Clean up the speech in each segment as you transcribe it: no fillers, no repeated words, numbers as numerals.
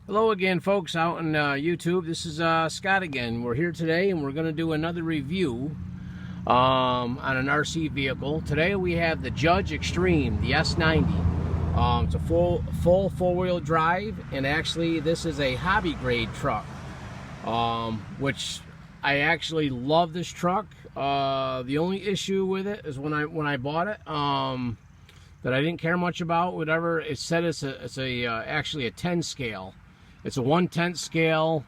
Hello again, folks out on YouTube. This is Scott again. We're here today and we're going to do another review on an RC vehicle. Today we have the Judge Extreme, the S920. It's a full four-wheel drive, and actually this is a hobby grade truck, which I actually love this truck. The only issue with it is when I bought it, that I didn't care much about. Whatever it said, it's actually a 10 scale. It's a 1/10 scale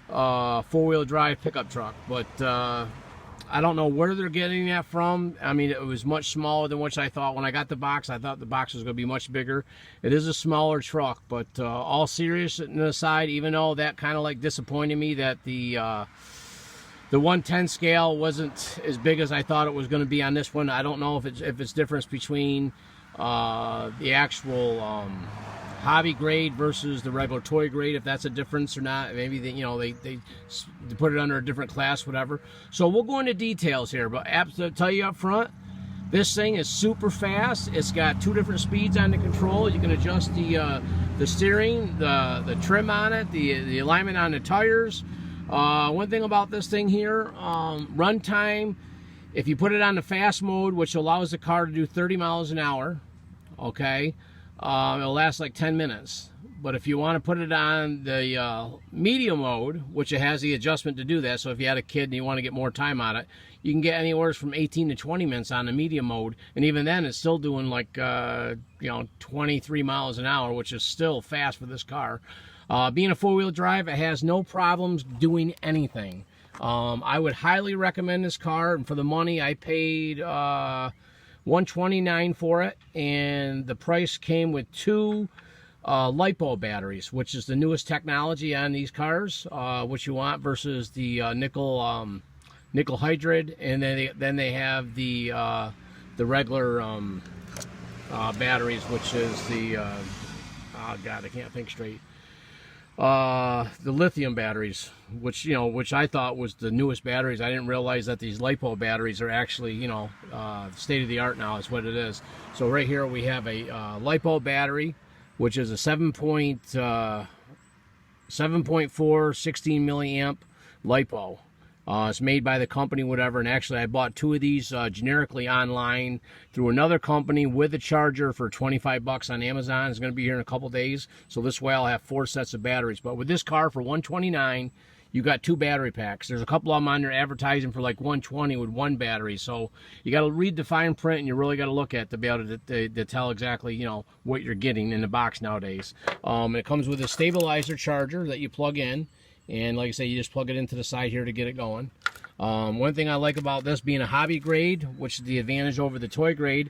four-wheel drive pickup truck, but I don't know where they're getting that from. I mean, it was much smaller than what I thought. When I got the box, I thought the box was going to be much bigger. It is a smaller truck, but all seriousness aside, even though that kind of like disappointed me that the 1/10 scale wasn't as big as I thought it was going to be on this one. I don't know if it's difference between the actual hobby grade versus the regular toy grade, if that's a difference or not. Maybe they put it under a different class, whatever. So we'll go into details here, but to tell you up front, this thing is super fast. It's got 2 different speeds on the control. You can adjust the steering, the trim on it, the alignment on the tires. One thing about this thing here, run time, if you put it on the fast mode, which allows the car to do 30 miles an hour, okay, it'll last like 10 minutes. But if you want to put it on the medium mode, which it has the adjustment to do that, so if you had a kid and you want to get more time on it, you can get anywhere from 18 to 20 minutes on the medium mode, and even then it's still doing like 23 miles an hour, which is still fast for this car. Being a four-wheel drive, it has no problems doing anything. I would highly recommend this car, and for the money I paid $129 for it, and the price came with 2 LiPo batteries, which is the newest technology on these cars, which you want, versus the nickel hydride, and then they have the regular batteries, which is the oh god, I can't think straight. The lithium batteries, which I thought was the newest batteries. I didn't realize that these LiPo batteries are actually state of the art now is what it is. So right here we have a LiPo battery, which is a 7.4 16 milliamp LiPo. It's made by the company, whatever, and actually I bought 2 of these generically online through another company with a charger for 25 bucks on Amazon. It's going to be here in a couple days, so this way I'll have 4 sets of batteries. But with this car for $129, you got 2 battery packs. There's a couple of them on there advertising for like $120 with 1 battery, so you got to read the fine print, and you really got to look at it to be able to tell exactly what you're getting in the box nowadays. It comes with a stabilizer charger that you plug in. And like I say, you just plug it into the side here to get it going. One thing I like about this being a hobby grade, which is the advantage over the toy grade,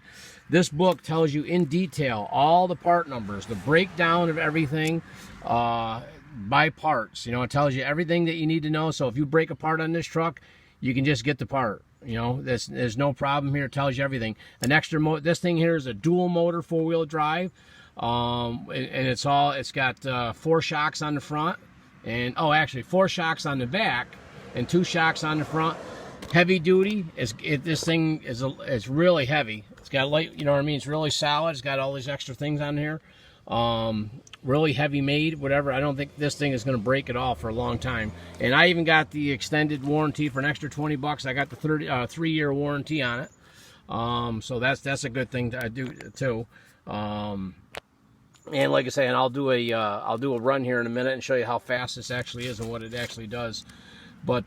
this book tells you in detail all the part numbers, the breakdown of everything by parts. It tells you everything that you need to know. So if you break a part on this truck, you can just get the part. There's no problem here. It tells you everything. An extra this thing here is a dual motor 4-wheel drive, and it's got 4 shocks on the front. And actually 4 shocks on the back and 2 shocks on the front. Heavy duty. This thing is really heavy. It's got light, it's really solid. It's got all these extra things on here. Really heavy made, whatever. I don't think this thing is going to break at all for a long time. And I even got the extended warranty for an extra 20 bucks. I got the 3-year warranty on it. So that's a good thing to do too. And like I say, and I'll do a run here in a minute and show you how fast this actually is and what it actually does. But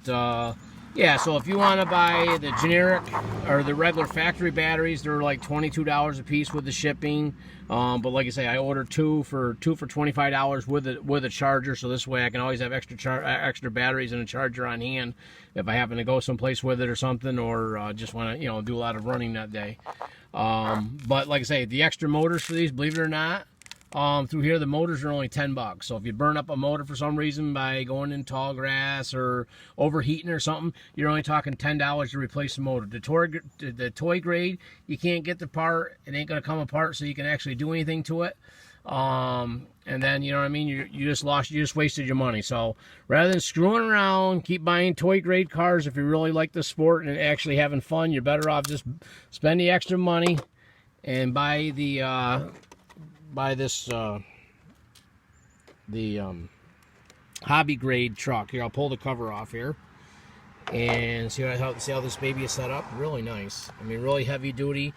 yeah, so if you want to buy the generic or the regular factory batteries, they're like $22 a piece with the shipping. But like I say, I ordered 2 for $25 with a charger, so this way I can always have extra batteries and a charger on hand if I happen to go someplace with it or something, or just want to do a lot of running that day. But like I say, the extra motors for these, believe it or not, through here the motors are only 10 bucks. So if you burn up a motor for some reason by going in tall grass or overheating or something, you're only talking $10 to replace the motor. The toy grade, you can't get the part. It ain't gonna come apart, so you can actually do anything to it. And then you just wasted your money. So rather than screwing around, keep buying toy grade cars. If you really like the sport and actually having fun, you're better off just spend the extra money and buy this hobby grade truck. Here, I'll pull the cover off here and see how this baby is set up. Really nice. I mean, really heavy duty.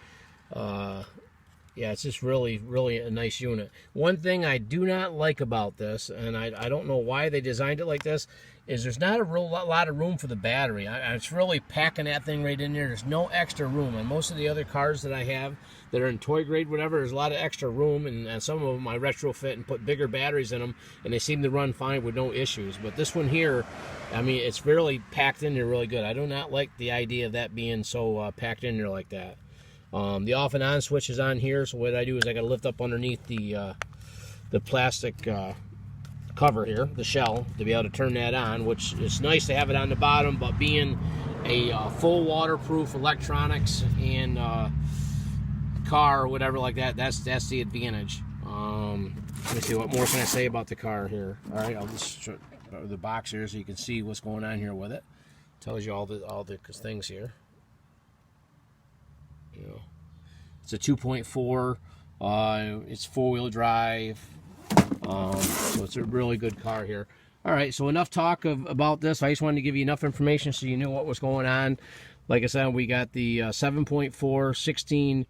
Yeah, it's just really a nice unit. One thing I do not like about this, and I don't know why they designed it like this, is there's not a lot of room for the battery. It's really packing that thing right in there. There's no extra room. On most of the other cars that I have that are in toy grade, whatever, there's a lot of extra room, and some of them I retrofit and put bigger batteries in them, and they seem to run fine with no issues. But this one here, I mean, it's really packed in there really good. I do not like the idea of that being so packed in there like that. The off and on switch is on here, so what I do is I got to lift up underneath the plastic cover here, the shell, to be able to turn that on, which is nice to have it on the bottom, but being a full waterproof electronics and car or whatever like that, that's the advantage. Let me see, what more can I say about the car here? All right, I'll just show the box here so you can see what's going on here with it. Tells you all the things here. You know, it's a 2.4. It's 4-wheel drive. So it's a really good car here. All right, so enough talk about this. I just wanted to give you enough information so you knew what was going on. Like I said, we got the 7.4, 16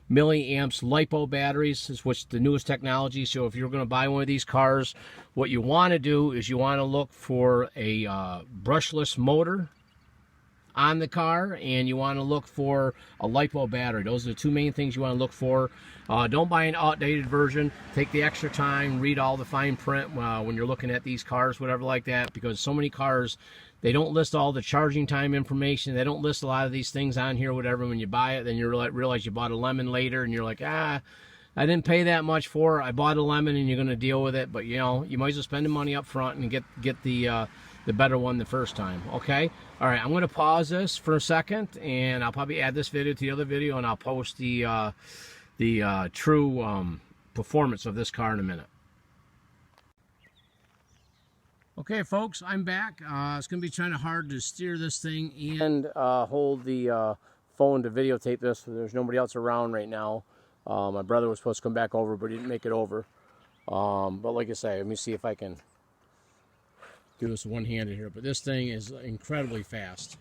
milliamps LiPo batteries, which is the newest technology. So if you're going to buy one of these cars, what you want to do is you want to look for a brushless motor on the car, and you want to look for a LiPo battery. Those are the two main things you want to look for. Don't buy an outdated version. Take the extra time, read all the fine print when you're looking at these cars, whatever like that, because so many cars, they don't list all the charging time information. They don't list a lot of these things on here, whatever. When you buy it, then you realize you bought a lemon later, and you're like, I didn't pay that much for it. I bought a lemon, and you're going to deal with it. But, you know, you might as well spend the money up front and get the better one the first time, okay? All right, I'm going to pause this for a second, and I'll probably add this video to the other video, and I'll post the true performance of this car in a minute. Okay, folks, I'm back. It's going to be kind of hard to steer this thing and hold the phone to videotape this. So there's nobody else around right now. My brother was supposed to come back over, but he didn't make it over. But like I say, let me see if I can do this one-handed here, but this thing is incredibly fast.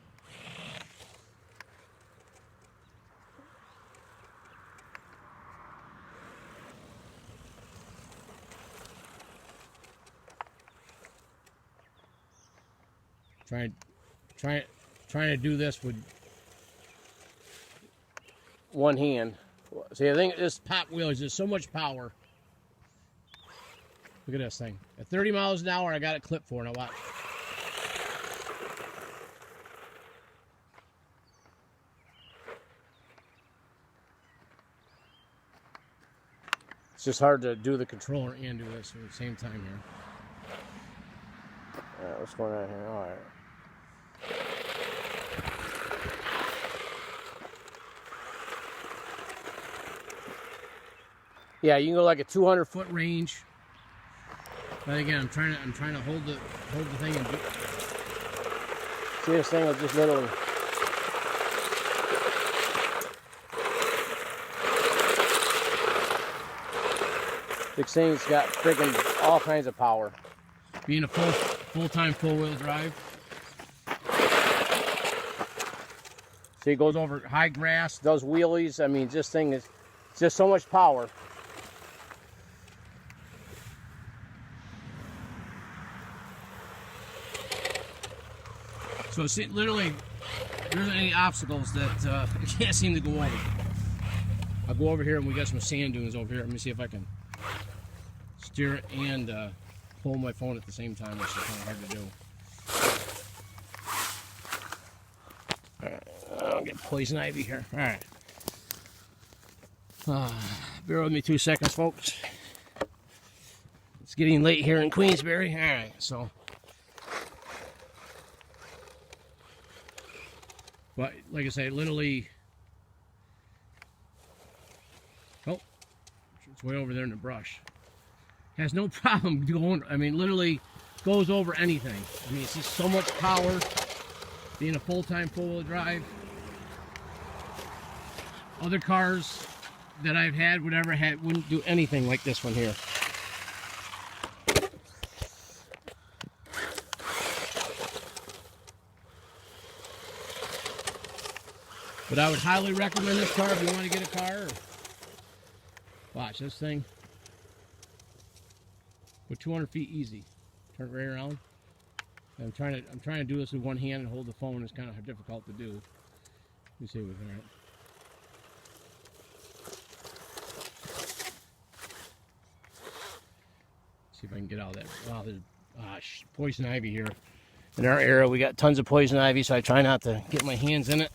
Trying to do this with one hand. See, I think this pop wheel is just so much power. Look at this thing. At 30 miles an hour, I got it clipped for. Now watch. It's just hard to do the controller and do this at the same time here. All right, what's going on here? All right. Yeah, you can go like a 200-foot range. But again, I'm trying to hold the thing and see, this thing will just literally. This thing's got freaking all kinds of power. Being a full-time four-wheel drive. See, it goes over high grass, does wheelies. I mean, this thing is just so much power. So see, literally, there isn't any obstacles that I can't seem to go over. I'll go over here and we got some sand dunes over here. Let me see if I can steer it and hold my phone at the same time, which is kind of hard to do. All right, I'll get poison ivy here. All right. Bear with me 2 seconds, folks. It's getting late here in Queensbury. All right, so. But like I say, literally, oh, it's way over there in the brush. Has no problem going, I mean, literally goes over anything. I mean, it's just so much power, being a full-time four-wheel drive. Other cars that I've had, wouldnn't do anything like this one here. But I would highly recommend this car if you want to get a car. Watch this thing. With 200 feet easy. Turn it right around. I'm trying to do this with one hand and hold the phone. It's kind of difficult to do. Let me see what's all right. See if I can get out of that. Wow, there's poison ivy here. In our area, we got tons of poison ivy, so I try not to get my hands in it.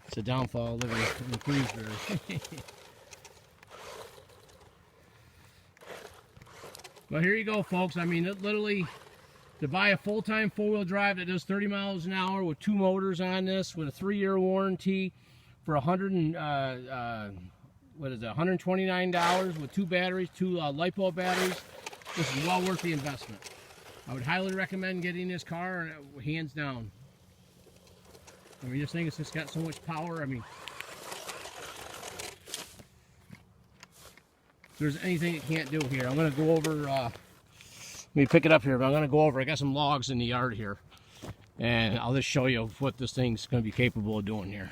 It's a downfall living in Queensbury. Well, here you go, folks. I mean, it literally, to buy a full-time four-wheel drive that does 30 miles an hour with 2 motors on this, with a 3-year warranty for $129 with 2 batteries, 2 LiPo batteries, this is well worth the investment. I would highly recommend getting this car, hands down. I mean, this thing has just got so much power. I mean, if there's anything it can't do here, I'm going to go over, let me pick it up here, but I'm going to go over, I got some logs in the yard here, and I'll just show you what this thing's going to be capable of doing here.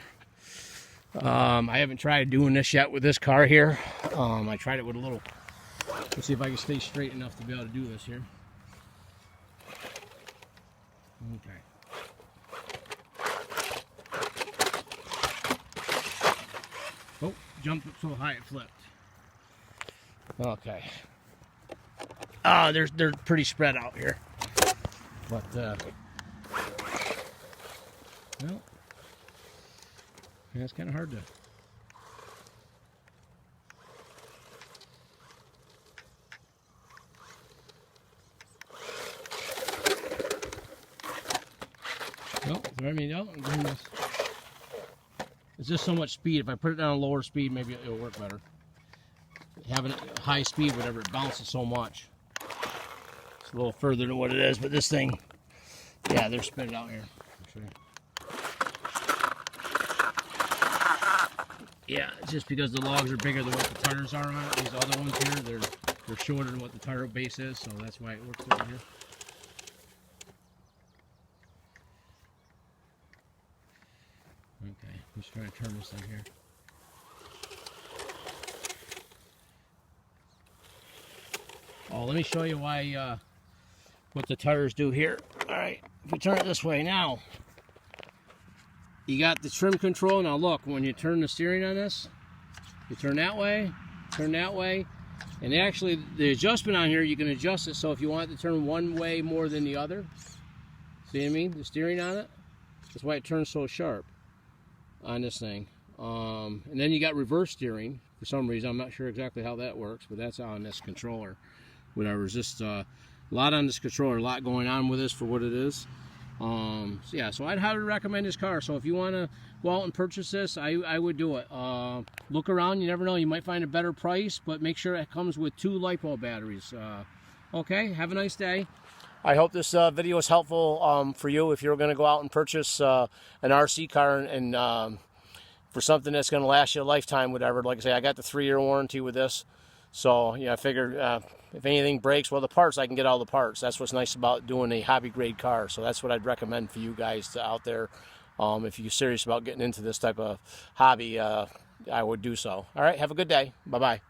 I haven't tried doing this yet with this car here. I tried it with a little, let's see if I can stay straight enough to be able to do this here. Okay. Oh, jumped up so high it flipped. Okay. They're pretty spread out here. But, well, yeah, it's kind of hard to. No, I mean, no. It's just so much speed. If I put it down a lower speed, maybe it'll work better. Having it high speed, whatever, it bounces so much. It's a little further than what it is, but this thing, yeah, they're spread out here. Yeah, it's just because the logs are bigger than what the tires are on it. These other ones here, they're shorter than what the tire base is, so that's why it works over here. Okay, I'm just trying to turn this thing here. Oh, let me show you why, what the tires do here. All right, if we turn it this way now, you got the trim control. Now look, when you turn the steering on this, you turn that way, and actually the adjustment on here, you can adjust it so if you want it to turn one way more than the other. See what I mean? The steering on it. That's why it turns so sharp on this thing. And then you got reverse steering for some reason. I'm not sure exactly how that works, but that's on this controller. Whatever, it's just a lot on this controller, a lot going on with this for what it is. So yeah, so I'd highly recommend this car. So if you want to go out and purchase this, I would do it. Look around, you never know, you might find a better price, but make sure it comes with 2 LiPo batteries. Okay, have a nice day. I hope this video is helpful for you if you're going to go out and purchase an RC car and for something that's going to last you a lifetime, whatever. Like I say, I got the 3-year warranty with this. So, yeah, I figured if anything breaks, well, the parts, I can get all the parts. That's what's nice about doing a hobby-grade car. So that's what I'd recommend for you guys out there. If you're serious about getting into this type of hobby, I would do so. All right, have a good day. Bye-bye.